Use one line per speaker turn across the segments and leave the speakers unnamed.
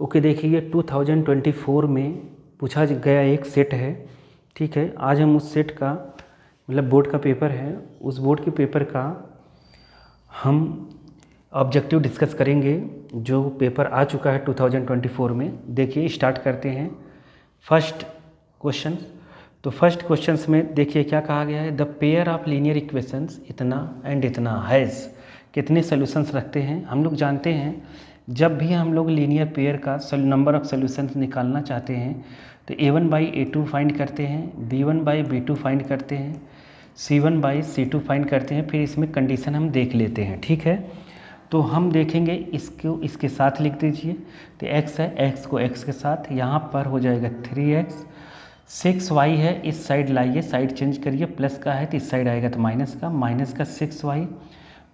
Okay, देखिए 2024 में पूछा गया एक सेट है, ठीक है। आज हम उस सेट का मतलब बोर्ड का पेपर है, उस बोर्ड के पेपर का हम ऑब्जेक्टिव डिस्कस करेंगे जो पेपर आ चुका है 2024 में। देखिए स्टार्ट करते हैं फर्स्ट क्वेश्चन। तो फर्स्ट क्वेश्चंस में देखिए क्या कहा गया है, the pair of linear equations इतना एंड इतना हैज़ कितने सोल्यूशंस रखते हैं। हम लोग जानते हैं जब भी हम लोग लीनियर पेयर का नंबर ऑफ सोल्यूशंस निकालना चाहते हैं तो a1/a2 फाइंड करते हैं, b1/b2 फाइंड करते हैं, c1/c2 फाइंड करते हैं, फिर इसमें कंडीशन हम देख लेते हैं, ठीक है। तो हम देखेंगे इसको इसके साथ लिख दीजिए। तो x है, x को x के साथ यहाँ पर हो जाएगा 3x, 6y है, इस साइड लाइए, साइड चेंज करिए, प्लस का है तो इस साइड आएगा तो माइनस का 6y,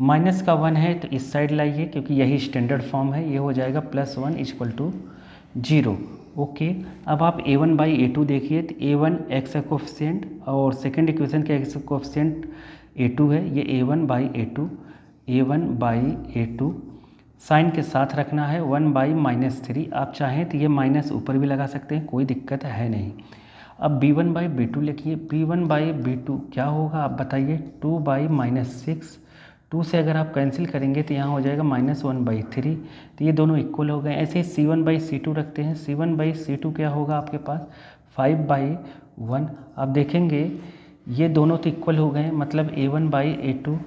माइनस का 1 है तो इस साइड लाइए क्योंकि यही स्टैंडर्ड फॉर्म है, ये हो जाएगा +1 = 0। ओके, अब आप a1/a2 देखिए तो a1 x का कोफिशिएंट और सेकेंड इक्वेशन का x का कोफिशिएंट a2 है, ये a1/a2 साइन के साथ रखना है 1/-3। आप चाहें तो ये माइनस ऊपर भी लगा सकते हैं, कोई दिक्कत है नहीं। अब b1/b2 लिखिए, b1/b2 क्या होगा आप बताइए, 2/-6, 2 से अगर आप कैंसिल करेंगे तो यहाँ हो जाएगा -1/3, तो ये दोनों इक्वल हो गए। ऐसे ही c1/c2 रखते हैं, c1/c2 क्या होगा आपके पास 5/1। आप देखेंगे ये दोनों तो इक्वल हो गए, मतलब a1/a2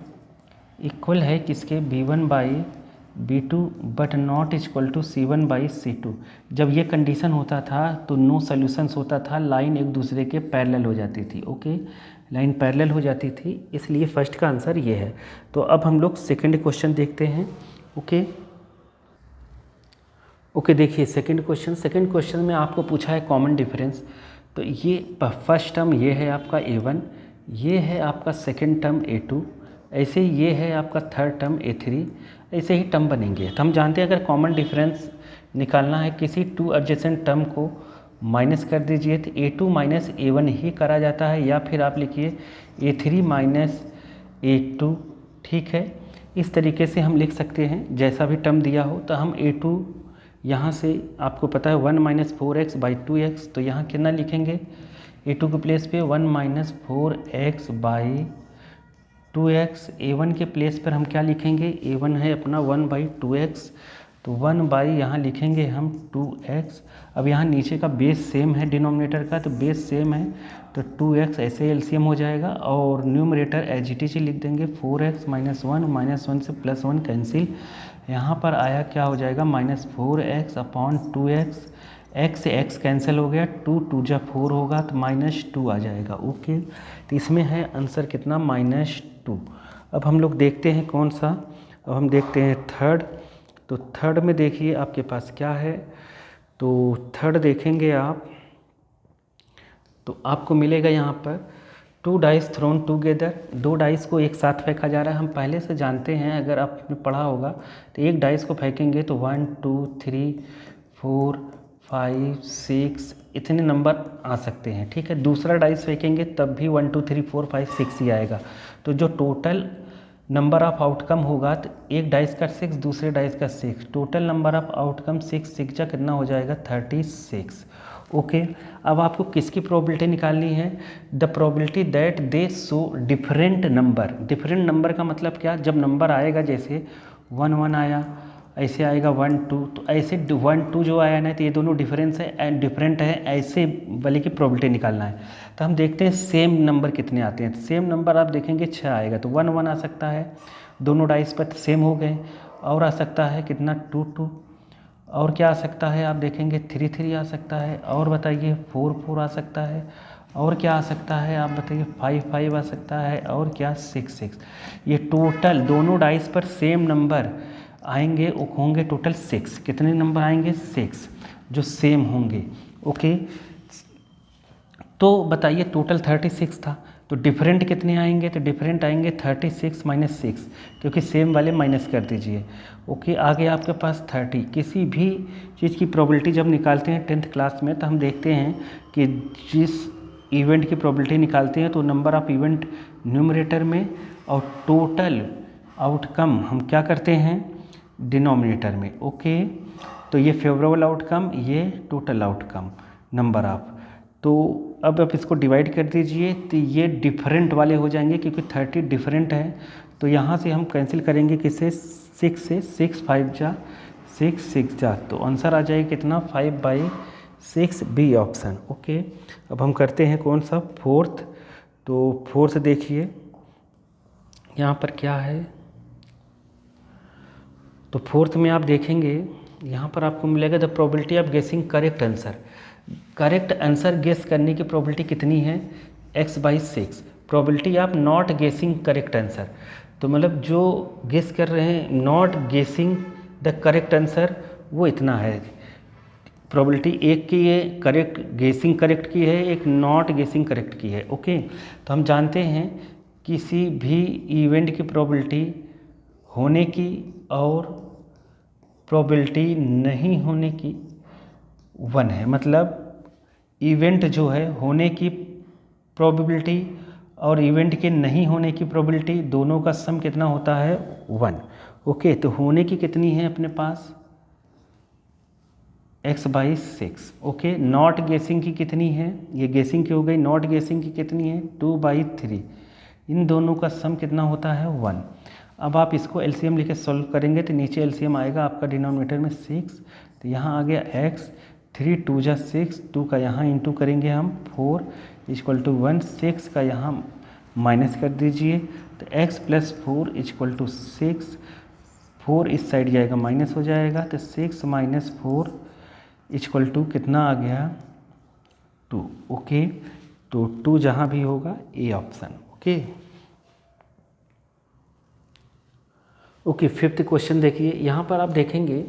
इक्वल है किसके b1/b2 but not equal to c1/c2। जब ये कंडीशन होता था तो नो सोल्यूशंस होता था, लाइन एक दूसरे के पैरेलल हो जाती थी। ओके, लाइन पैरेलल हो जाती थी, इसलिए फर्स्ट का आंसर ये है। तो अब हम लोग सेकंड क्वेश्चन देखते हैं। ओके, देखिए सेकंड क्वेश्चन में आपको पूछा है कॉमन डिफरेंस। तो ये फर्स्ट टर्म ये है आपका a1, ये है आपका सेकंड टर्म a2, ऐसे ही ये है आपका थर्ड टर्म a3, ऐसे ही टर्म बनेंगे। तो हम जानते हैं अगर कॉमन डिफरेंस निकालना है किसी टू एडजेसेंट टर्म को माइनस कर दीजिए तो a2 - a1 ही करा जाता है, या फिर आप लिखिए a3 - a2, ठीक है। इस तरीके से हम लिख सकते हैं, जैसा भी टर्म दिया हो। तो हम a2 यहाँ से आपको पता है 1 - 4x/2x, तो यहाँ कितना लिखेंगे a2 के प्लेस पे 1 - 4x/2x। a1 के प्लेस पर हम क्या लिखेंगे, a1 है अपना 1/2x, तो 1 यहाँ लिखेंगे हम 2x। अब यहाँ नीचे का बेस सेम है डिनोमिनेटर का, तो बेस सेम है तो 2x ऐसे एलसीएम हो जाएगा, और न्यूमरेटर एज इट इज लिख देंगे 4x - 1, -1 से +1 कैंसिल, यहाँ पर आया क्या हो जाएगा -4x/2x, x से x कैंसिल हो गया, 2 2 जा 4 होगा तो -2 आ जाएगा। ओके, तो इसमें है आंसर कितना -2। अब हम लोग देखते हैं कौन सा, अब हम देखते हैं थर्ड। तो थर्ड में देखिए आपके पास क्या है, तो थर्ड देखेंगे आप तो आपको मिलेगा यहाँ पर 2 डाइस थ्रोन टूगेदर, 2 डाइस को एक साथ फेंका जा रहा है। हम पहले से जानते हैं, अगर आपने पढ़ा होगा तो एक डाइस को फेंकेंगे तो 1 2 3 4 5 6 इतने नंबर आ सकते हैं, ठीक है। दूसरा डाइस फेंकेंगे तब भी 1 2 3 4 5 6 ही आएगा। तो जो टोटल नंबर ऑफ आउटकम होगा तो एक डाइस का 6, दूसरे डाइस का 6, टोटल नंबर ऑफ आउटकम 6 जा कितना हो जाएगा 36। ओके, अब आपको किसकी प्रोबेबिलिटी निकालनी है, the probability that they show different number. Different number का मतलब क्या, जब नंबर आएगा जैसे 1 1 आया, ऐसे आएगा 1 2, तो ऐसे 1 2 जो आया ना तो ये दोनों डिफरेंस है एंड डिफरेंट है, ऐसे वाले की प्रोबेबिलिटी निकालना है। तो हम देखते हैं सेम नंबर कितने आते हैं। सेम नंबर आप देखेंगे 6 आएगा, तो 1 1 आ सकता है, दोनों डाइस पर सेम हो गए। और आ सकता है कितना 2 2, और क्या आ सकता है आप देखेंगे 3 3 आ सकता है, और बताइए 4 4 आ सकता है, और क्या आ सकता है आप बताइए 5 5 आ सकता है, और क्या 6 6। ये टोटल दोनों डाइस पर सेम नंबर आएंगे, होंगे टोटल 6। कितने नंबर आएंगे 6 जो सेम होंगे। ओके, तो बताइए टोटल 36 था, तो डिफरेंट कितने आएंगे, तो डिफरेंट आएंगे 36 - 6, क्योंकि सेम वाले माइनस कर दीजिए। ओके, आगे आपके पास 30। किसी भी चीज़ की प्रोबेबिलिटी जब निकालते हैं 10th क्लास में तो हम देखते हैं कि जिस इवेंट की प्रोबेबिलिटी निकालते हैं तो नंबर ऑफ इवेंट न्यूमरेटर में और टोटल आउटकम हम क्या करते हैं डिनोमिनेटर में। ओके, तो ये फेवरेबल आउटकम, ये टोटल आउटकम नंबर ऑफ। तो अब आप इसको डिवाइड कर दीजिए तो ये डिफरेंट वाले हो जाएंगे क्योंकि 30 डिफरेंट है। तो यहाँ से हम कैंसिल करेंगे किसे, 6 से, 6 5 जा 6 6 जा, तो आंसर आ जाएगा कितना 5/6 बी ऑप्शन। ओके, अब हम करते हैं कौन सा, फोर्थ। तो फोर्थ देखिए यहाँ पर क्या है। तो फोर्थ में आप देखेंगे यहाँ पर आपको मिलेगा the probability of guessing correct answer. Correct answer guess करने की प्रोबेबिलिटी कितनी है, x/6। Probability of not guessing correct answer, तो मतलब जो गेस कर रहे हैं नॉट गेसिंग द करेक्ट आंसर वो इतना है। प्रोबेबिलिटी एक की है करेक्ट गेसिंग करेक्ट की है, एक नॉट गेसिंग करेक्ट की है। ओके, तो हम जानते हैं किसी भी इवेंट की प्रोबेबिलिटी होने की और प्रोबेबिलिटी नहीं होने की 1 है। मतलब इवेंट जो है होने की प्रोबेबिलिटी और इवेंट के नहीं होने की प्रोबेबिलिटी दोनों का सम कितना होता है 1। ओके, तो होने की कितनी है अपने पास x/6। ओके, नॉट गेसिंग की कितनी है, ये गेसिंग की हो गई, नॉट गेसिंग की कितनी है 2/3। इन दोनों का सम कितना होता है 1। अब आप इसको एलसीएम लेके सॉल्व करेंगे तो नीचे एलसीएम आएगा आपका डिनोमिनेटर में 6, तो यहाँ आ गया x, 3 2 जा 6, 2 का यहाँ इंटू करेंगे हम 4 = 1, 6 का यहाँ माइनस कर दीजिए तो x + 4 = 6, 4 इस साइड जाएगा माइनस हो जाएगा तो 6 - 4 = कितना आ गया 2। ओके, तो 2 जहाँ भी होगा A option. Okay, fifth question देखिए। यहाँ पर आप देखेंगे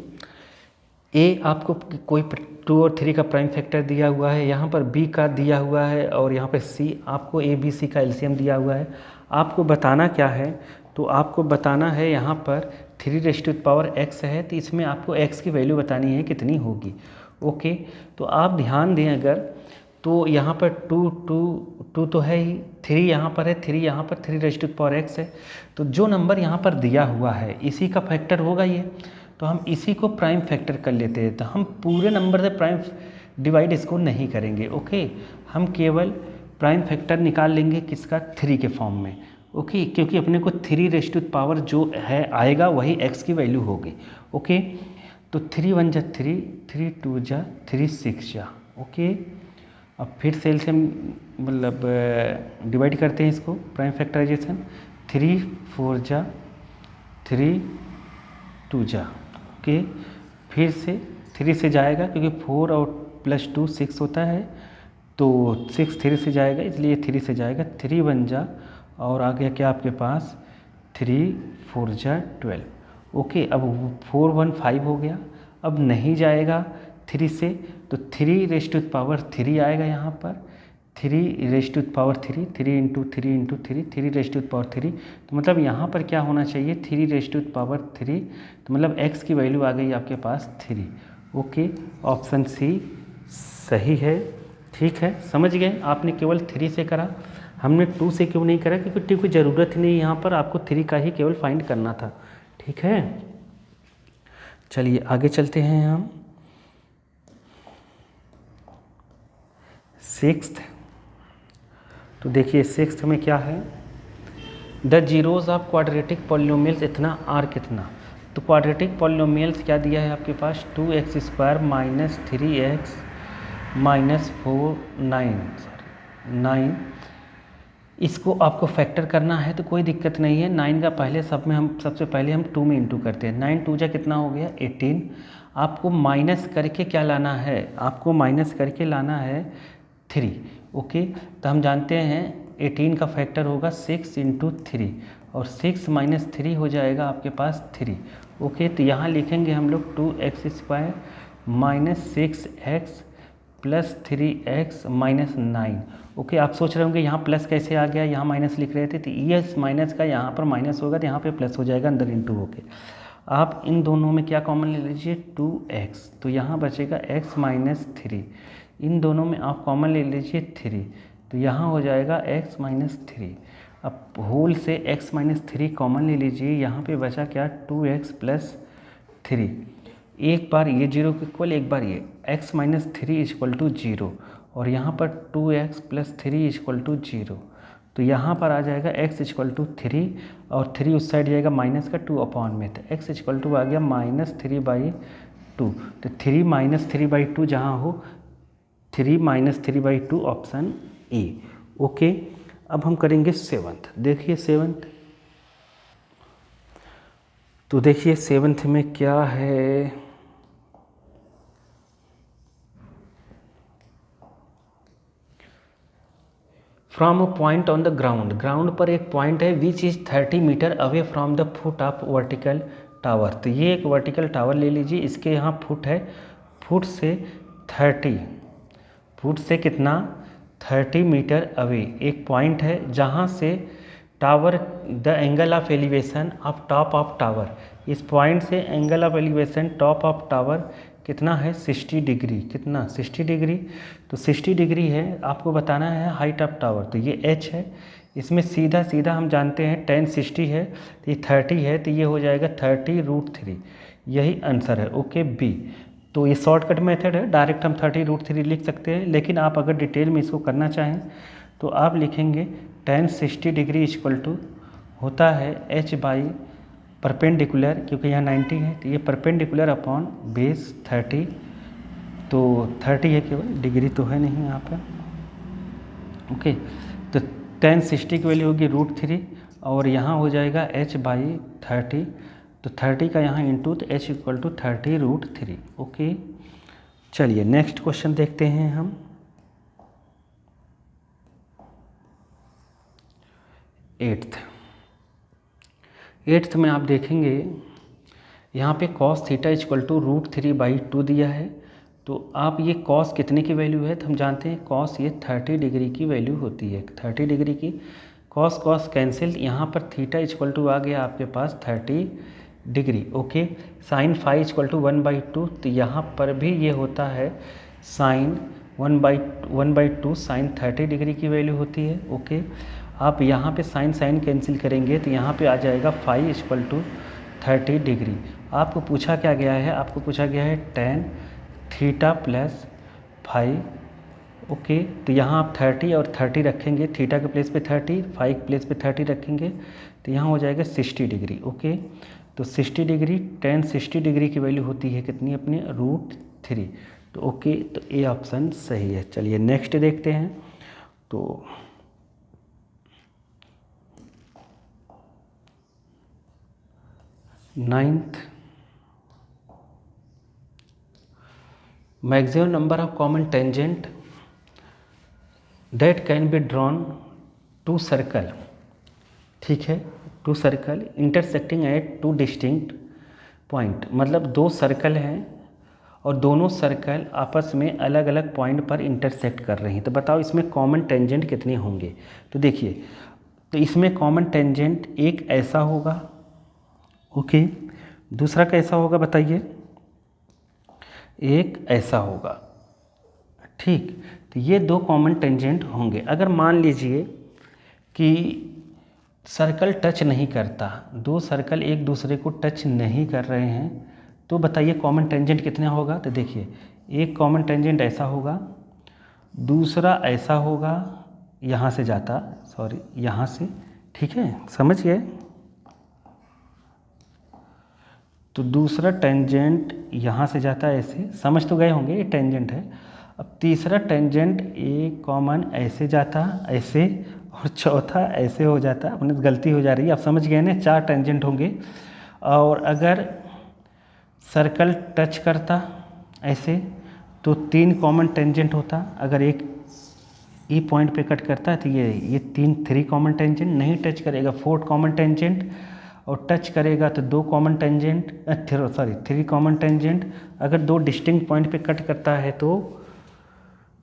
ए आपको कोई 2 और 3 का प्राइम फैक्टर दिया हुआ है, यहाँ पर बी का दिया हुआ है और यहाँ पर सी आपको ए बी सी का एलसीएम दिया हुआ है। आपको बताना क्या है, तो आपको बताना है यहाँ पर 3x है तो इसमें आपको x की वैल्यू बतानी है कितनी होगी। ओके, तो आप ध्यान दें अगर, तो यहाँ पर 2 तो है ही, 3 यहाँ पर है, 3 यहाँ पर 3x है, तो जो नंबर यहाँ पर दिया हुआ है इसी का फैक्टर होगा ये, तो हम इसी को प्राइम फैक्टर कर लेते हैं। तो हम पूरे नंबर से प्राइम डिवाइड इसको नहीं करेंगे। ओके, हम केवल प्राइम फैक्टर निकाल लेंगे किसका, 3 के फॉर्म में। ओके, क्योंकि अपने को 3 जो है आएगा वही x की वैल्यू होगी। ओके, तो 3 1 जा 3, 3 2 जा 3 6 जा। ओके, अब फिर से एलसीएम मतलब डिवाइड करते हैं इसको, प्राइम फैक्टराइजेशन, 3 4 जा 3 2 जा। ओके, फिर से 3 से जाएगा क्योंकि 4 और +2 6 होता है, तो 6 3 से जाएगा इसलिए 3 से जाएगा, 3 1 जा और आ गया क्या आपके पास 3 4 जा 12। ओके, अब 4 1 5 हो गया, अब नहीं जाएगा 3 से, तो 3 आएगा यहाँ पर, 3 3 3 × 3 × 3 3 तो मतलब यहाँ पर क्या होना चाहिए 3 तो मतलब x की वैल्यू आ गई आपके पास 3। ओके, ऑप्शन सी सही है। ठीक है, समझ गए, आपने केवल 3 से करा, हमने 2 से क्यों नहीं करा, क्योंकि 2 की ज़रूरत ही नहीं, यहाँ पर आपको 3 का ही केवल फाइंड करना था। ठीक है, चलिए आगे चलते हैं हम। 6th, तो देखिए 6th में क्या है, the zeros of quadratic polynomials इतना आर कितना। तो क्वाड्रेटिक पॉलिनोमियल्स क्या दिया है आपके पास 2x² - 3x - 4 9। इसको आपको फैक्टर करना है तो कोई दिक्कत नहीं है। 9 का पहले सबसे पहले हम 2 में इंटू करते हैं। 9 2 जा कितना हो गया 18। आपको माइनस करके क्या लाना है, आपको माइनस करके लाना है 3। ओके, तो हम जानते हैं 18 का फैक्टर होगा 6 × 3 और 6 - 3 हो जाएगा आपके पास 3। ओके, तो यहाँ लिखेंगे हम लोग 2x² - 6x + 3x - 9। ओके, आप सोच रहे होंगे यहाँ प्लस कैसे आ गया, यहाँ माइनस लिख रहे थे, तो ये माइनस का यहाँ पर माइनस होगा तो यहाँ पे प्लस हो जाएगा अंदर इंटू होके। आप इन दोनों में क्या कॉमन ले लीजिए 2x, तो यहाँ बचेगा x - 3। इन दोनों में आप कॉमन ले लीजिए 3, तो यहाँ हो जाएगा x - 3। अब होल से x - 3 कॉमन ले लीजिए, यहाँ पे बचा क्या 2x + 3। एक बार ये 0 के इक्वल, एक बार ये x माइनस 3 इक्वल टू 0, और यहाँ पर 2x प्लस 3 इक्वल टू 0। तो यहाँ पर आ जाएगा x इक्वल टू 3 और 3 उस साइड जाएगा माइनस का 2 अपॉन में, तो x इक्वल टू आ गया -3/2। तो 3 - 3/2 जहाँ हो 3 - 3/2 ऑप्शन ए। ओके, अब हम करेंगे 7th। देखिए 7th, तो देखिए 7th में क्या है। From a point on the ground, ground पर एक पॉइंट है which is 30 meter away from the foot of vertical tower. तो ये एक वर्टिकल टावर ले लीजिए, इसके यहाँ फुट है, फुट से 30, फुट से कितना 30 मीटर अवे एक पॉइंट है जहाँ से tower, the angle of elevation of top of tower, इस पॉइंट से angle of elevation top of tower कितना है 60 डिग्री, कितना 60 डिग्री। तो 60 डिग्री है, आपको बताना है हाइट ऑफ टावर, तो ये h है, इसमें सीधा सीधा हम जानते हैं tan 60 है, तो ये 30 है, तो ये हो जाएगा 30√3, यही आंसर है। Okay B. तो ये शॉर्टकट मेथड है, डायरेक्ट हम 30√3 लिख सकते हैं, लेकिन आप अगर डिटेल में इसको करना चाहें तो आप लिखेंगे tan 60 डिग्री इक्वल टू होता है h बाई परपेंडिकुलर, क्योंकि यहाँ 90 है तो ये परपेंडिकुलर अपॉन बेस 30, तो 30 है केवल, डिग्री तो है नहीं यहाँ पर। ओके, तो tan 60 की वैल्यू होगी √3 और यहाँ हो जाएगा h बाई 30, तो 30 का यहाँ इंटू, तो h इक्वल टू 30√3। ओके, चलिए नेक्स्ट क्वेश्चन देखते हैं हम। 8th में आप देखेंगे यहाँ पे cos थीटा इक्वल टू √3/2 दिया है, तो आप ये cos कितने की वैल्यू है, तो हम जानते हैं cos ये 30 डिग्री की वैल्यू होती है, 30 डिग्री की। cos कैंसिल, यहाँ पर थीटा इक्वल टू आ गया आपके पास 30 degree. Okay, sin phi equal to 1/2, तो यहाँ पर भी ये होता है sin 1/2 sin 30 डिग्री की वैल्यू होती है। ओके, आप यहाँ पे sin कैंसिल करेंगे तो यहाँ पे आ जाएगा फाई इक्वल टू 30 डिग्री। आपको पूछा क्या गया है, आपको पूछा गया है tan theta plus phi. Okay, तो यहाँ आप 30 और 30 रखेंगे, थीटा के प्लेस पे 30, फाई के प्लेस पे 30 रखेंगे, तो यहाँ हो जाएगा 60 डिग्री। ओके, तो 60 डिग्री, tan 60 डिग्री की वैल्यू होती है कितनी अपनी √3। तो ओके, तो ए ऑप्शन सही है। चलिए नेक्स्ट देखते हैं। तो ninth, maximum number of common tangent that can be drawn two circle. ठीक है, two circle intersecting at two distinct point, मतलब दो सर्कल हैं और दोनों सर्कल आपस में अलग अलग पॉइंट पर इंटरसेक्ट कर रहे हैं, तो बताओ इसमें कॉमन टेंजेंट कितने होंगे। तो देखिए, तो इसमें कॉमन टेंजेंट एक ऐसा होगा, ओके, दूसरा कैसा होगा बताइए, एक ऐसा होगा। ठीक, तो ये दो कॉमन टेंजेंट होंगे। अगर मान लीजिए कि सर्कल टच नहीं करता, दो सर्कल एक दूसरे को टच नहीं कर रहे हैं, तो बताइए कॉमन टेंजेंट कितना होगा। तो देखिए, एक कॉमन टेंजेंट ऐसा होगा, दूसरा ऐसा होगा, यहाँ से जाता, सॉरी यहाँ से, ठीक है, समझ गए। तो दूसरा टेंजेंट यहाँ से जाता है ऐसे, समझ तो गए होंगे, ये टेंजेंट है। अब तीसरा टेंजेंट एक कॉमन ऐसे जाता, ऐसे, और चौथा ऐसे हो जाता। अपने गलती हो जा रही है, आप समझ गए ना, 4 टेंजेंट होंगे। और अगर सर्कल टच करता ऐसे तो 3 कॉमन टेंजेंट होता। अगर एक ई पॉइंट पे कट करता है तो ये 3 कॉमन टेंजेंट, नहीं टच करेगा 4 कॉमन टेंजेंट, और टच करेगा तो 2 कॉमन टेंजेंट, 3 कॉमन टेंजेंट। अगर 2 डिस्टिंक्ट पॉइंट पे कट करता है तो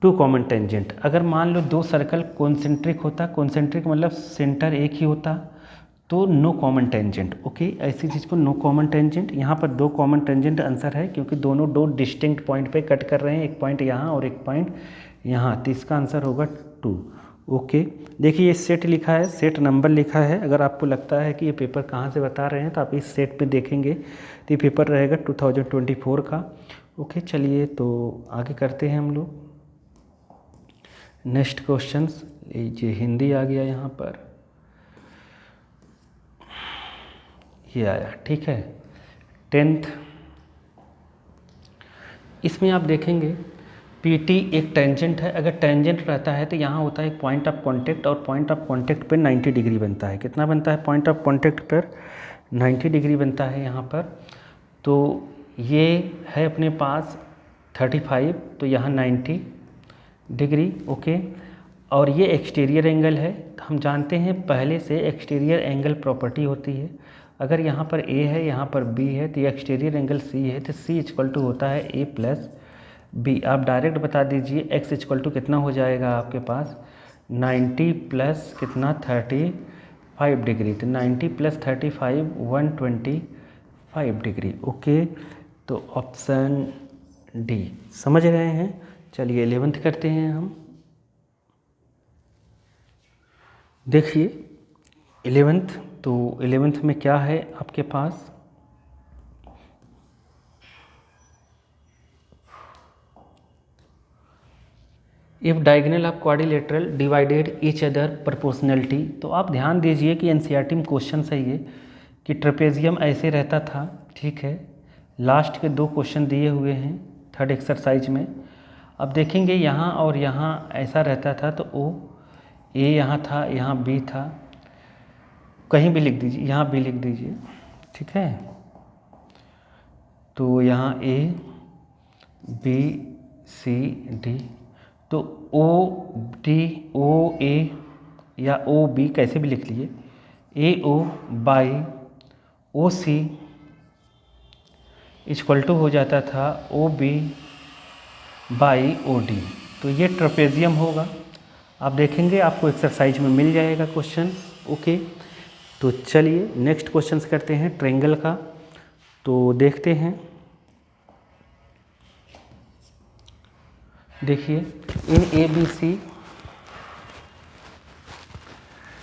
2 कॉमन टेंजेंट। अगर मान लो 2 सर्कल कॉन्सेंट्रिक होता, कॉन्सेंट्रिक मतलब सेंटर एक ही होता, तो नो कॉमन टेंजेंट। ओके, ऐसी चीज़ को नो कॉमन टेंजेंट। यहाँ पर 2 कॉमन टेंजेंट आंसर है, क्योंकि दोनों 2 डिस्टिंक्ट पॉइंट पे कट कर रहे हैं, एक पॉइंट यहाँ और एक पॉइंट यहाँ, तो इसका आंसर होगा 2। ओके, देखिए ये सेट लिखा है, सेट नंबर लिखा है। अगर आपको लगता है कि ये पेपर कहाँ से बता रहे हैं तो आप इस सेट पे देखेंगे तो ये पेपर रहेगा 2024 का। ओके, चलिए तो आगे करते हैं हम लोग। नेक्स्ट क्वेश्चंस, ये हिंदी आ गया यहाँ पर, ये आया, ठीक है। 10th, इसमें आप देखेंगे PT एक टेंजेंट है। अगर टेंजेंट रहता है तो यहाँ होता है पॉइंट ऑफ कांटेक्ट, और पॉइंट ऑफ कांटेक्ट पर 90 डिग्री बनता है। कितना बनता है पॉइंट ऑफ कांटेक्ट पर? 90 डिग्री बनता है यहाँ पर। तो ये है अपने पास 35, तो यहाँ 90 डिग्री। ओके, और ये एक्सटीरियर एंगल है। तो हम जानते हैं पहले से एक्सटीरियर एंगल प्रॉपर्टी होती है। अगर यहाँ पर A है, यहाँ पर B है, तो ये एक्सटीरियर एंगल C है, तो C इक्वल टू होता है A प्लस B। आप डायरेक्ट बता दीजिए X इक्वल टू कितना हो जाएगा आपके पास 90 प्लस कितना 35 डिग्री। तो 90 प्लस 35 125 डिग्री। ओके, तो ऑप्शन डी समझ गए हैं। चलिए 11th करते हैं हम। देखिए 11th, तो 11th में क्या है आपके पास, if diagonal of quadrilateral divided each other proportionality. तो आप ध्यान दीजिए कि एनसीईआरटी में क्वेश्चन है ये कि ट्रेपेजियम ऐसे रहता था, ठीक है। लास्ट के 2 क्वेश्चन दिए हुए हैं 3rd एक्सरसाइज में। अब देखेंगे यहाँ और यहाँ ऐसा रहता था, तो O A यहाँ था, यहाँ B था, कहीं भी लिख दीजिए, यहाँ B लिख दीजिए, ठीक है। तो यहाँ A B C D, तो O D O A या O B कैसे भी लिख लीजिए, A O by O C equal to हो जाता था O B by O D। तो ये ट्रेपेजियम होगा। आप देखेंगे आपको एक्सरसाइज में मिल जाएगा क्वेश्चन। ओके, तो चलिए नेक्स्ट क्वेश्चंस करते हैं ट्रायंगल का। तो देखते हैं, देखिए इन ABC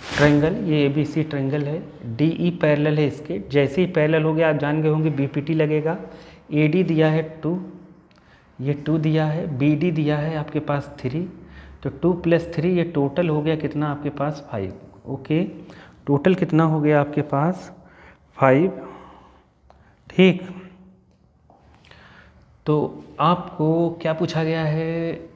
ट्रायंगल, ये ABC ट्रायंगल है, DE पैरेलल है इसके। जैसे ही पैरेलल हो गया आप जान गए होंगे BPT लगेगा। AD दिया है 2, ये 2 दिया है, BD दिया है आपके पास 3, तो 2 + 3 ये टोटल हो गया कितना आपके पास 5। ओके, टोटल कितना हो गया आपके पास 5, ठीक। तो आपको क्या पूछा गया है,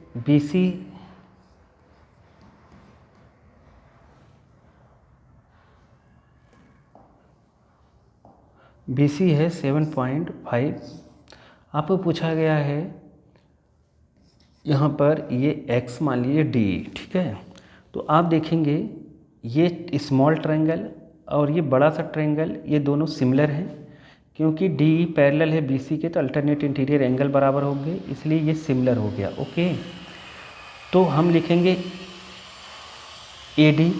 BC है 7.5। आपको पूछा गया है यहाँ पर ये X मान लीजिए DE, ठीक है। तो आप देखेंगे ये स्मॉल ट्रायंगल और ये बड़ा सा ट्रायंगल, ये दोनों सिमिलर हैं, क्योंकि DE पैरेलल है BC के, तो अल्टरनेट इंटीरियर एंगल बराबर होंगे, इसलिए ये सिमिलर हो गया। ओके, तो हम लिखेंगे AD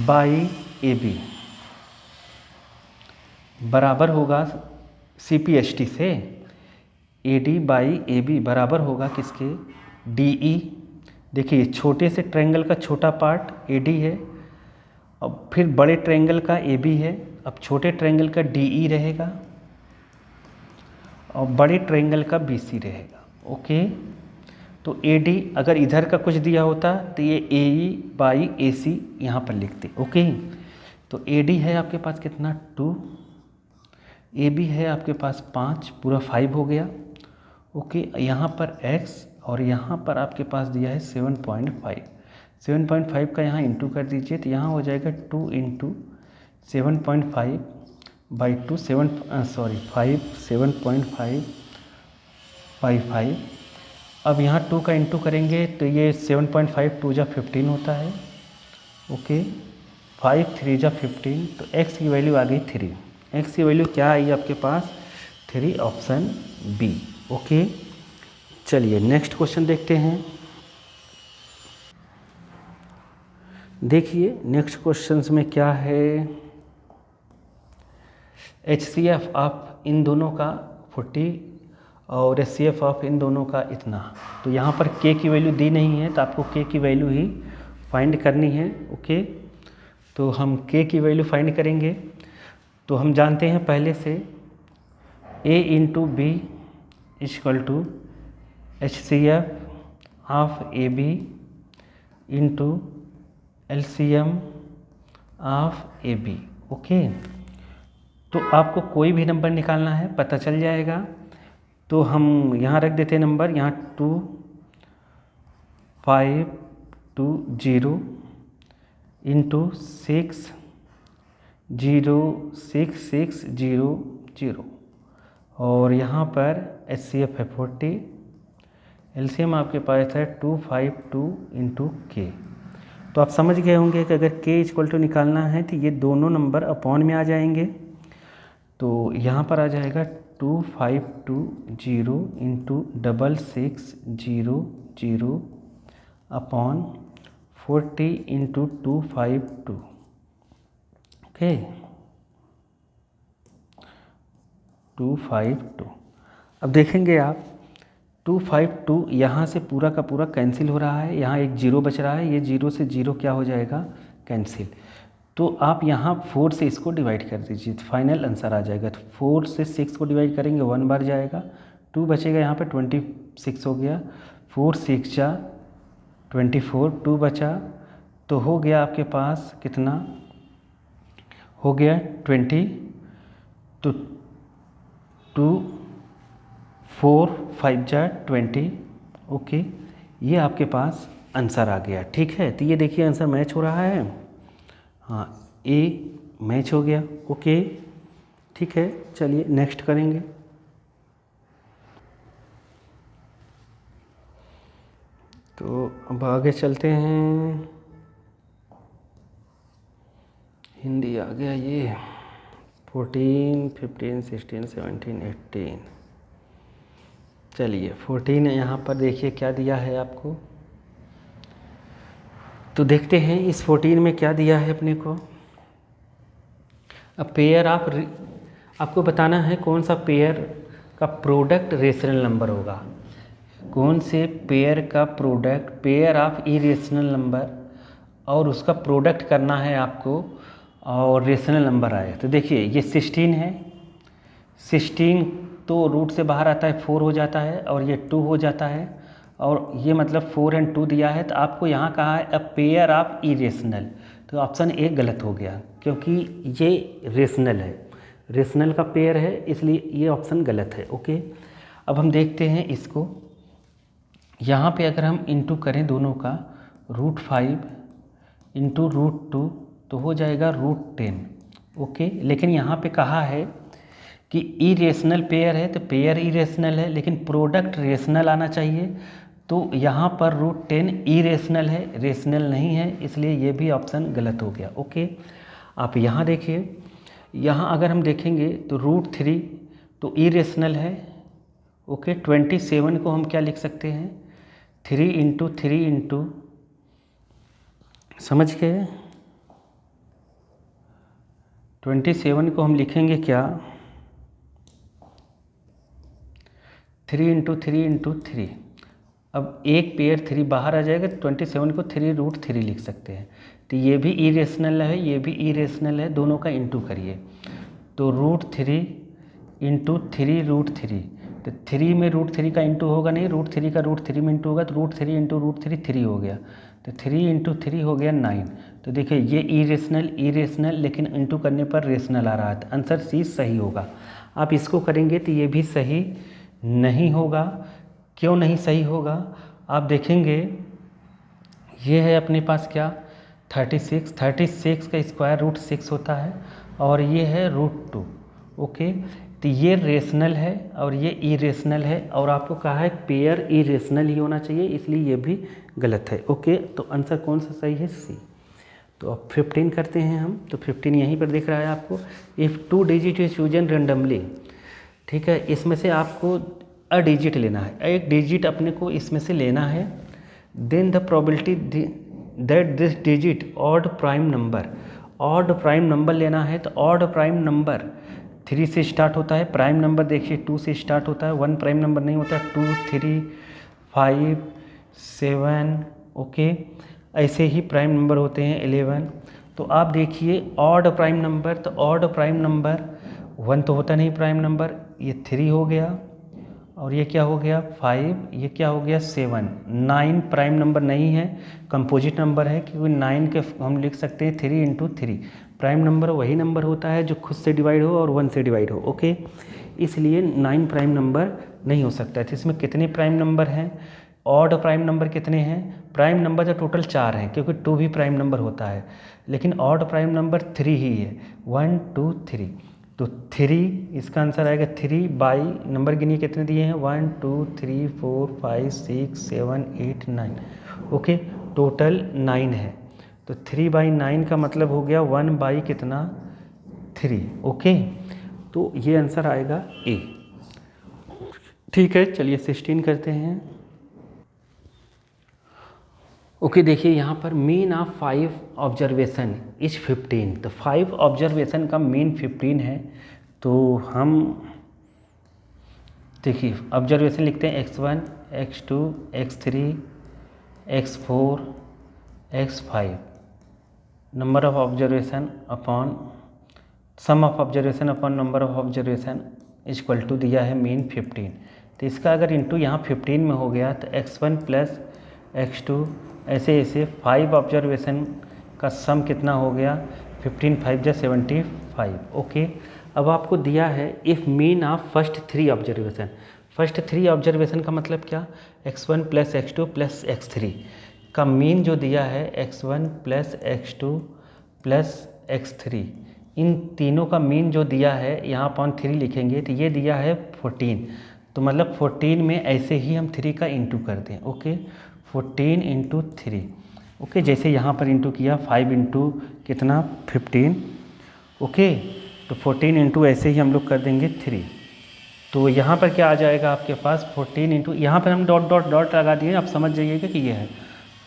बाई AB बराबर होगा CPST से, AD बाई AB बराबर होगा किसके, DE। देखिए छोटे से ट्रायंगल का छोटा पार्ट AD है, अब फिर बड़े ट्रायंगल का AB है, अब छोटे ट्रायंगल का DE रहेगा और बड़े ट्रायंगल का BC रहेगा। ओके, तो AD अगर इधर का कुछ दिया होता तो ये AE बाई AC यहाँ पर लिखते। ओके, तो AD है आपके पास कितना 2, AB है आपके पास 5, पूरा 5 हो गया। ओके, यहाँ पर X और यहाँ पर आपके पास दिया है 7.5, 7.5 का यहाँ इंटू कर दीजिए, तो यहाँ हो जाएगा 2 × 7.5 बाई 2, 5 7.5 बाई 5। अब यहाँ 2 का इंटू करेंगे तो ये 7.5 2 जा 15 होता है। ओके, 5 3 जा 15, तो X की वैल्यू आ गई 3। X की वैल्यू क्या आई आपके पास 3, ऑप्शन B। ओके, चलिए नेक्स्ट क्वेश्चन देखते हैं। देखिए नेक्स्ट क्वेश्चंस में क्या है, HCF ऑफ इन दोनों का 40 और HCF ऑफ इन दोनों का इतना। तो यहाँ पर K की वैल्यू दी नहीं है तो आपको K की वैल्यू ही फाइंड करनी है। ओके, तो हम K की वैल्यू फाइंड करेंगे। तो हम जानते हैं पहले से A into B equal to HCF of AB into LCM of AB। Okay, तो आपको कोई भी नंबर निकालना है, पता चल जाएगा। तो हम यहाँ रख देते हैं नंबर, यहाँ 2 5 2 0 इंटू 6 0 6 6 0 0 और यहाँ पर HCF है 40, LCM आपके पास है 252 इंटू K। तो आप समझ गए होंगे कि अगर K इक्वल टू निकालना है तो ये दोनों नंबर अपॉन में आ जाएंगे। तो यहाँ पर आ जाएगा 2520 इंटू 6600 अपॉन 40 इंटू 252। ओके, 252। अब देखेंगे आप 252 यहाँ से पूरा का पूरा कैंसिल हो रहा है, यहाँ एक जीरो बच रहा है, ये जीरो से जीरो क्या हो जाएगा, कैंसिल। तो आप यहाँ 4 से इसको डिवाइड कर दीजिए, फाइनल आंसर आ जाएगा। तो 4 से 6 को डिवाइड करेंगे 1 बार जाएगा, 2 बचेगा यहाँ पे 26 हो गया, 4 6 जा 24, 2 बचा तो हो गया आपके पास कितना हो गया 20। तो 2 4 5 जा 20। ओके, ये आपके पास आंसर आ गया। ठीक है, तो ये देखिए आंसर मैच हो रहा है। हाँ, ए मैच हो गया। ओके, ठीक है, चलिए नेक्स्ट करेंगे। तो अब आगे चलते हैं। हिंदी आ गया ये 14 15 16 17 18। चलिए 14 यहाँ पर देखिए क्या दिया है आपको। तो देखते हैं इस 14 में क्या दिया है अपने को। अब पेयर आपको बताना है कौन सा पेयर का प्रोडक्ट रेशनल नंबर होगा। कौन से पेयर का product, pair of irrational number, और उसका प्रोडक्ट करना है आपको और रेशनल नंबर आए। तो देखिए ये 16 है, 16 तो रूट से बाहर आता है 4 हो जाता है और ये 2 हो जाता है और ये मतलब 4 और 2 दिया है। तो आपको यहाँ कहा है अ पेयर ऑफ इरेशनल, तो ऑप्शन ए गलत हो गया क्योंकि ये रेशनल है, रेशनल का पेयर है, इसलिए ये ऑप्शन गलत है। ओके, अब हम देखते हैं इसको। यहाँ पे अगर हम इंटू करें दोनों का, √5 इंटू √2 तो हो जाएगा √10। ओके, लेकिन यहाँ पे कहा है कि इरेशनल पेयर है तो पेयर इरेशनल है, लेकिन प्रोडक्ट रेशनल आना चाहिए। तो यहाँ पर √10 इरेशनल है, रेशनल नहीं है, इसलिए ये भी ऑप्शन गलत हो गया। ओके, आप यहाँ देखिए, यहाँ अगर हम देखेंगे तो √3 तो इरेशनल है। ओके, 27 को हम क्या लिख सकते हैं, 3 इंटू 3 इंटू, समझ गए, 27 को हम लिखेंगे क्या, 3 इंटू 3 इंटू 3। अब एक पेयर 3 बाहर आ जाएगा तो 27 को 3√3 लिख सकते हैं। तो ये भी इरेशनल है, ये भी इरेशनल है, दोनों का इंटू करिए। तो √3 इंटू 3√3, तो 3 में √3 का इंटू होगा नहीं, √3 का √3 में इंटू होगा, तो √3 इंटू √3 3 हो गया, तो 3 इंटू 3 हो गया 9। तो देखिए ये इरेशनल लेकिन इंटू करने पर रेशनल आ रहा है, आंसर सी सही होगा। आप इसको करेंगे तो ये भी सही नहीं होगा। क्यों नहीं सही होगा, आप देखेंगे ये है अपने पास क्या 36 का स्क्वायर √6 होता है और ये है √2। ओके, तो ये रेशनल है और ये इरेशनल है और आपको कहा है पेयर इरेशनल ही होना चाहिए, इसलिए ये भी गलत है। ओके, तो आंसर कौन सा सही है, सी। तो अब 15 करते हैं हम। तो 15 यहीं पर दिख रहा है आपको, if 2 digit is chosen randomly. ठीक है, इसमें से आपको अ डिजिट लेना है, एक डिजिट अपने को इसमें से लेना है। Then the probability that this digit odd prime number, odd prime number लेना है। तो ऑड प्राइम नंबर 3 से स्टार्ट होता है। प्राइम नंबर देखिए 2 से स्टार्ट होता है, 1 प्राइम नंबर नहीं होता। 2, 3, 5, 7, ओके। ऐसे ही प्राइम नंबर होते हैं 11। तो आप देखिए ऑड प्राइम नंबर, तो ऑड प्राइम नंबर 1 तो होता नहीं प्राइम नंबर, ये 3 हो गया, और ये क्या हो गया 5, ये क्या हो गया 7। 9 प्राइम नंबर नहीं है, कंपोजिट नंबर है, क्योंकि 9 के हम लिख सकते हैं 3 इंटू 3। प्राइम नंबर वही नंबर होता है जो खुद से डिवाइड हो और 1 से डिवाइड हो, ओके। इसलिए 9 प्राइम नंबर नहीं हो सकता है। तो इसमें कितने प्राइम नंबर हैं? ऑड प्राइम नंबर कितने हैं? प्राइम नंबर तो टोटल 4 हैं, क्योंकि 2 भी प्राइम नंबर होता है, लेकिन ऑड प्राइम नंबर 3 ही है, 1, 2, 3। तो 3 इसका आंसर आएगा। 3 बाई नंबर गिनिए कितने दिए हैं, 1, 2, 3, 4, 5, 6, 7, 8, 9, ओके। टोटल 9 है। तो 3/9 का मतलब हो गया 1 बाई कितना 3, ओके। तो ये आंसर आएगा ए। ठीक है, चलिए 16 करते हैं। ओके देखिए यहाँ पर मीन ऑफ 5 ऑब्जर्वेशन इज 15। तो 5 ऑब्जर्वेशन का मीन 15 है। तो हम देखिए ऑब्जर्वेशन लिखते हैं x1, x2, x3, x4, x5। Number of observation upon sum of observation upon number of observation equal to दिया है मीन 15। तो इसका अगर इंटू यहाँ 15 में हो गया तो x1 प्लस x2 ऐसे ऐसे 5 ऑब्जर्वेशन का सम कितना हो गया 15, 5 जा 75, ओके। अब आपको दिया है if mean of first 3 observation. First 3 observation का मतलब क्या, x1 plus x2 plus x3 का मीन जो दिया है x1 plus x2 plus x3, इन तीनों का मीन जो दिया है यहाँ अपॉन 3 लिखेंगे तो ये दिया है 14। तो मतलब 14 में ऐसे ही हम 3 का इंटू कर दें, ओके। 14 into 3, okay. जैसे यहाँ पर इंटू किया 5 इंटू कितना 15, ओके। तो 14 इंटू ऐसे ही हम लोग कर देंगे 3। तो यहाँ पर क्या आ जाएगा आपके पास 14 इंटू, यहाँ पर हम डॉट डॉट डॉट लगा दिए, आप समझ जाइएगा कि ये है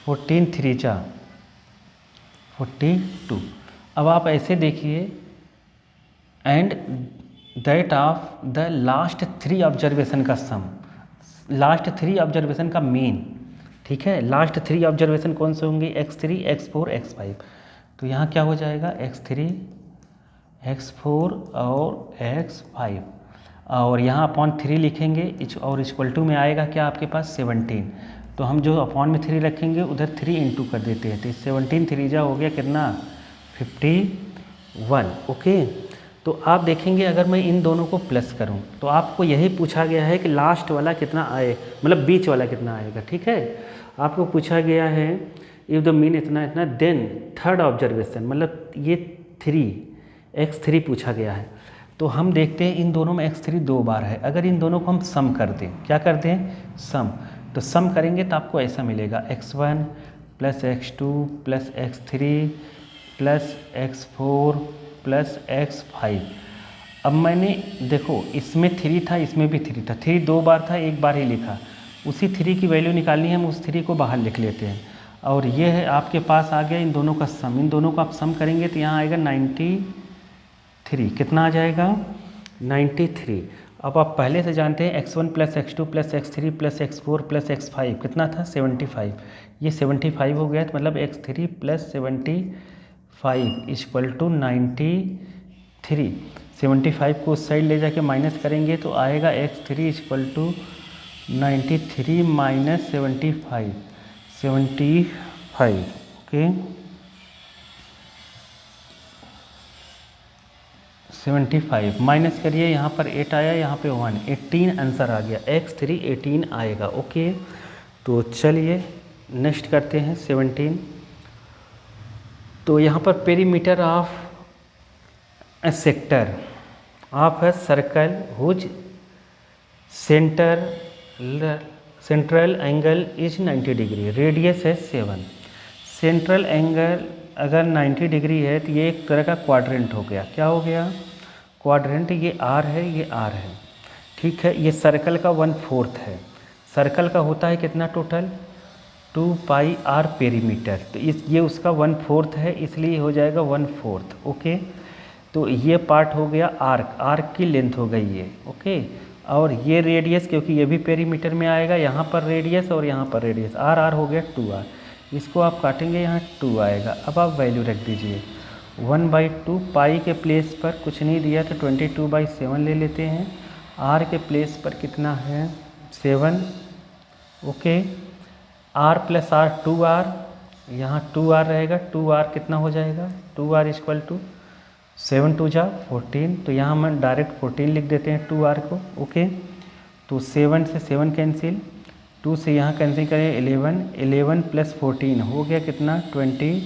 14 3 जा 42। अब आप ऐसे देखिए and that of the last 3 observation का सम, लास्ट 3 ऑब्जर्वेशन का मीन, ठीक है। लास्ट 3 ऑब्जर्वेशन कौन से होंगे, x3, x4, x5। तो यहाँ क्या हो जाएगा x3, x4 और x5, और यहाँ अपॉन 3 लिखेंगे और इक्वल टू में आएगा क्या आपके पास 17। तो हम जो अपॉन में 3 रखेंगे उधर 3 इंटू कर देते हैं। तो 17 3 जा हो गया कितना 51, ओके। तो आप देखेंगे अगर मैं इन दोनों को प्लस करूं तो आपको यही पूछा गया है कि लास्ट वाला कितना आए, मतलब बीच वाला कितना आएगा, ठीक है। आपको पूछा गया है इफ़ द मीन इतना इतना देन थर्ड ऑब्जर्वेशन, मतलब ये 3x3 पूछा गया है। तो हम देखते हैं इन दोनों में x3 2 बार है, अगर इन दोनों को हम सम कर दें, क्या कर दें सम, तो सम करेंगे तो आपको ऐसा मिलेगा x1 plus x2 plus x3 plus x4 plus x5। अब मैंने देखो इसमें 3 था, इसमें भी 3 था, 3 2 बार था, एक बार ही लिखा, उसी 3 की वैल्यू निकालनी है, हम उस 3 को बाहर लिख लेते हैं। और ये है आपके पास आ गया इन दोनों का सम, इन दोनों को आप सम करेंगे तो यहाँ आएगा 93, कितना आ जाएगा 93। अब आप पहले से जानते हैं x1 plus x2 plus x3 plus x4 plus x5 कितना था 75, ये 75 हो गया, तो मतलब x3 प्लस 75 इक्वल टू 93। 75 को उस साइड ले जाके माइनस करेंगे तो आएगा x3 equal to 93 minus 75, okay 75 minus करिए, यहाँ पर 8 आया, यहाँ पे 1, 18 आंसर आ गया, x3 18 आएगा, ओके। तो चलिए नेक्स्ट करते हैं 17। तो यहाँ पर perimeter of a sector of a circle whose central angle is 90 degree, radius है 7। सेंट्रल एंगल अगर 90 डिग्री है तो ये एक तरह का क्वाड्रेंट हो गया, क्या हो गया क्वाड्रेंट, ये R है ये R है, ठीक है। ये सर्कल का 1/4 है, सर्कल का होता है कितना टोटल 2 पाई r पेरीमीटर, तो ये उसका 1/4 है, इसलिए हो जाएगा 1/4, ओके। तो ये पार्ट हो गया आर्क, आर्क की लेंथ हो गई ये, ओके। और ये रेडियस, क्योंकि ये भी पेरीमीटर में आएगा, यहाँ पर रेडियस और यहाँ पर रेडियस, आर आर हो गया 2r, इसको आप काटेंगे यहाँ 2 आएगा। अब आप वैल्यू रख दीजिए 1/2, पाई के प्लेस पर कुछ नहीं दिया तो 22/7 ले लेते हैं, आर के प्लेस पर कितना है 7, okay. Are plus are 2r, यहाँ 2r रहेगा, 2r कितना हो जाएगा 2r इक्वल टू 7 2 जा 14, तो यहाँ हम डायरेक्ट 14 लिख देते हैं 2r को, ओके। तो 7 से 7 कैंसिल, 2 से यहाँ कैंसिल करें 11, 11 प्लस 14 हो गया कितना 25,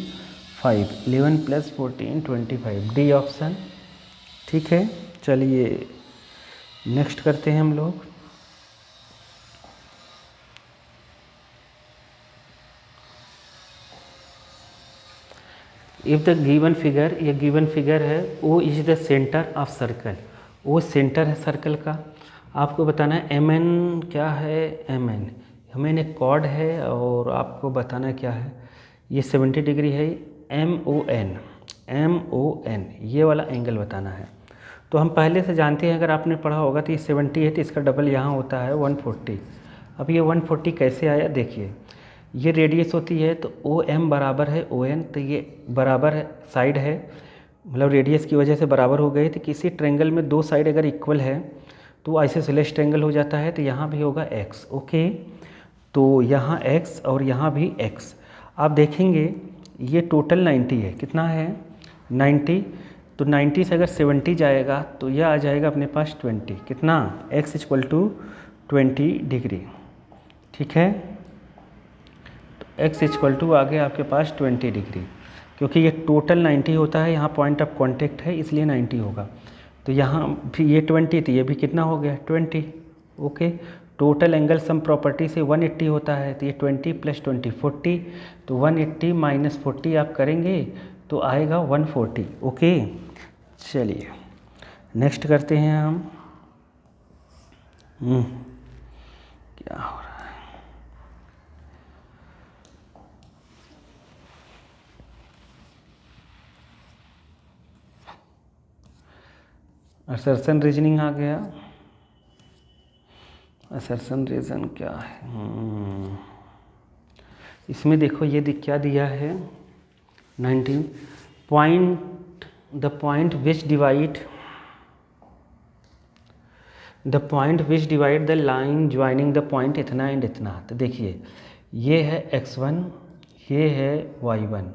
11 प्लस 14 25, डी ऑप्शन, ठीक है। चलिए नेक्स्ट करते हैं हम लोग। इफ़ द गिवन फिगर, ये गिवन फिगर है O is the center of circle, O center है सर्कल का, आपको बताना है एम एन क्या है, एम एन, हमें एक कॉर्ड है और आपको बताना क्या है, ये 70 डिग्री है, एम ओ एन ये वाला एंगल बताना है। तो हम पहले से जानते हैं, अगर आपने पढ़ा होगा तो ये 70 है तो इसका डबल यहाँ होता है 140। अब ये 140 कैसे आया देखिए, ये रेडियस होती है तो ओ एम बराबर है ओ एन, तो ये बराबर है साइड है, मतलब रेडियस की वजह से बराबर हो गए। तो किसी ट्रायंगल में दो साइड अगर इक्वल है तो आइसोसेलेस ट्रायंगल हो जाता है, तो यहाँ भी होगा x, ओके। तो यहाँ x और यहाँ भी x, आप देखेंगे ये टोटल 90 है, कितना है 90, तो 90 से अगर 70 जाएगा तो यह आ जाएगा अपने पास 20, कितना x इक्वल टू 20 डिग्री, ठीक है। तो x इक्वल टू आ गया आपके पास 20 डिग्री, क्योंकि ये टोटल 90 होता है, यहाँ पॉइंट ऑफ कांटेक्ट है इसलिए 90 होगा। तो यहाँ भी ये 20 तो ये भी कितना हो गया 20, okay. Total angle sum property से 180 होता है, तो ये 20 प्लस 20 40, तो 180 माइनस 40 आप करेंगे तो आएगा 140, ओके। चलिए नेक्स्ट करते हैं हम। क्या हो रहा है, असर्शन रीजनिंग आ गया। असर्शन रीजन क्या है, इसमें देखो ये क्या दिया है 19 point, the point which divide the line joining the point इतना एंड इतना। तो देखिए ये है x1, ये है y1,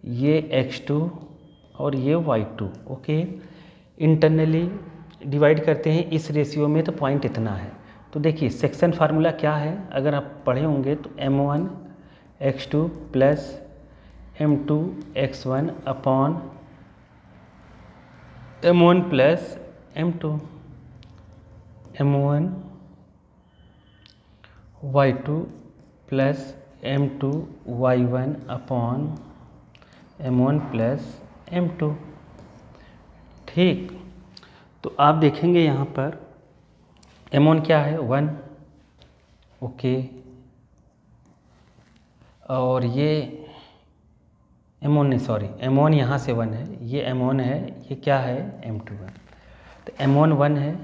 ये x2 और ये y2, ओके। इंटरनली डिवाइड करते हैं इस रेशियो में तो पॉइंट इतना है। तो देखिए सेक्शन फार्मूला क्या है, अगर आप पढ़े होंगे तो m1 x2 plus m2 x1 upon m1 plus m2, m1 y2 plus m2 y1 upon m1 plus m2, ठीक। तो आप देखेंगे यहाँ पर m1 क्या है 1, ओके, और ये m1 नहीं सॉरी m1 यहाँ से 1 है, ये m1 है, ये क्या है m2 है। तो m1 1 है,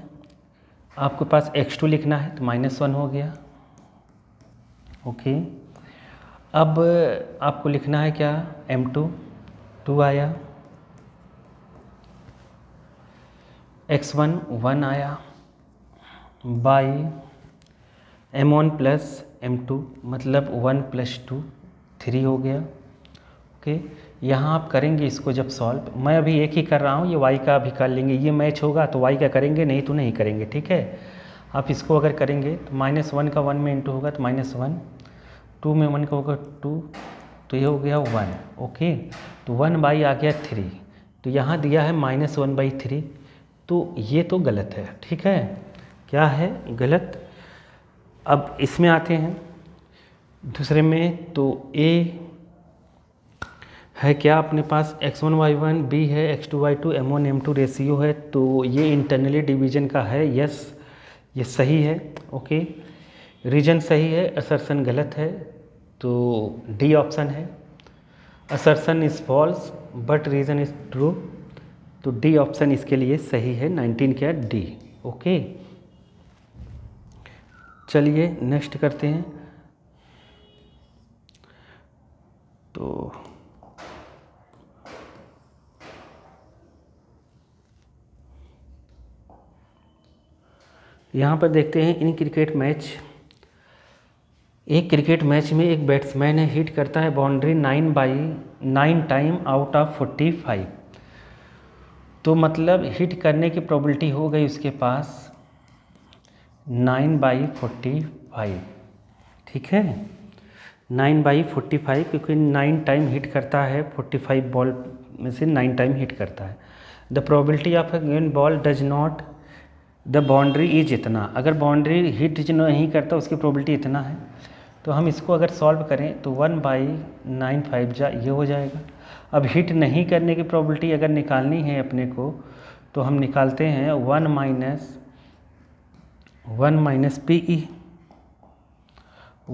आपके पास x2 लिखना है तो -1 हो गया, ओके। अब आपको लिखना है क्या m2 2 आया, x1 1 आया बाई m1 प्लस m2, मतलब 1 प्लस 2 3 हो गया, ओके। यहाँ आप करेंगे इसको जब सॉल्व, मैं अभी एक ही कर रहा हूँ, ये y का भी कर लेंगे, ये मैच होगा तो y का करेंगे, नहीं तो नहीं करेंगे, ठीक है। आप इसको अगर करेंगे तो -1 का 1 में इंटू होगा तो -1, 2 में 1 का होगा 2, तो ये हो गया 1, ओके। तो 1/, आ गया 3, तो यहाँ दिया है -1/3, तो ये तो गलत है, ठीक है, क्या है गलत। अब इसमें आते हैं दूसरे में, तो a है क्या अपने पास x1 y1, b है x2 y2, m1 m2 ratio है, तो ये इंटरनली डिवीजन का है, यस ये सही है, ओके। रीजन सही है, असर्शन गलत है, तो डी ऑप्शन है। Assertion is false but reason is true, तो डी ऑप्शन इसके लिए सही है, 19 क्या डी। ओके, चलिए नेक्स्ट करते हैं। तो यहाँ पर देखते हैं इन क्रिकेट मैच, एक क्रिकेट मैच में एक बैट्समैन है हिट करता है बाउंड्री 9 टाइम आउट ऑफ 45। तो मतलब हिट करने की प्रोबेबिलिटी हो गई उसके पास 9/45। ठीक है, 9/45, क्योंकि 9 टाइम हिट करता है, 45 बॉल में से 9 टाइम हिट करता है। The probability of a given ball does not the boundary is इतना, अगर बाउंड्री हिट जो नहीं करता उसकी प्रोबेबिलिटी इतना है। तो हम इसको अगर सॉल्व करें तो 1/9 जा ये हो जाएगा। अब हिट नहीं करने की प्रोबेबिलिटी अगर निकालनी है अपने को, तो हम निकालते हैं 1 माइनस PE,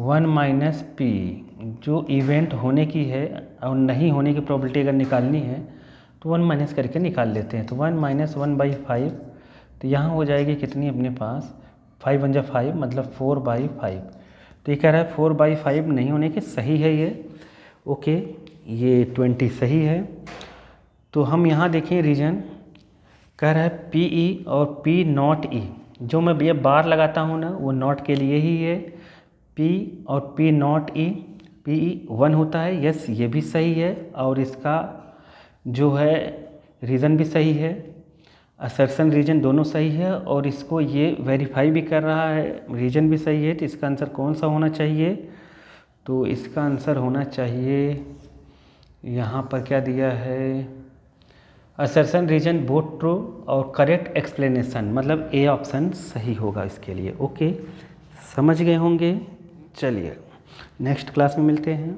1 माइनस पी, जो इवेंट होने की है और नहीं होने की प्रोबेबिलिटी अगर निकालनी है तो 1 माइनस करके निकाल लेते हैं। तो 1 माइनस 1/5, तो यहाँ हो जाएगी कितनी अपने पास 5 × 5 मतलब 4/5। तो ये कह रहा है 4/5 नहीं होने की, सही है ये। ओके, ये 20 सही है। तो हम यहाँ देखें रीजन, कह रहा है PE और P0E, जो मैं ये बार लगाता हूँ ना वो नॉट के लिए ही है। P और P0E, PE 1 होता है, यस ये भी सही है, और इसका जो है रीज़न भी सही है, असर्शन रीजन दोनों सही है, और इसको ये वेरीफाई भी कर रहा है, रीजन भी सही है। तो इसका आंसर कौन सा होना चाहिए? तो इसका आंसर होना चाहिए, यहाँ पर क्या दिया है, असर्शन रीजन बोथ ट्रू और करेक्ट एक्सप्लेनेशन, मतलब ए ऑप्शन सही होगा इसके लिए। ओके, समझ गए होंगे। चलिए नेक्स्ट क्लास में मिलते हैं।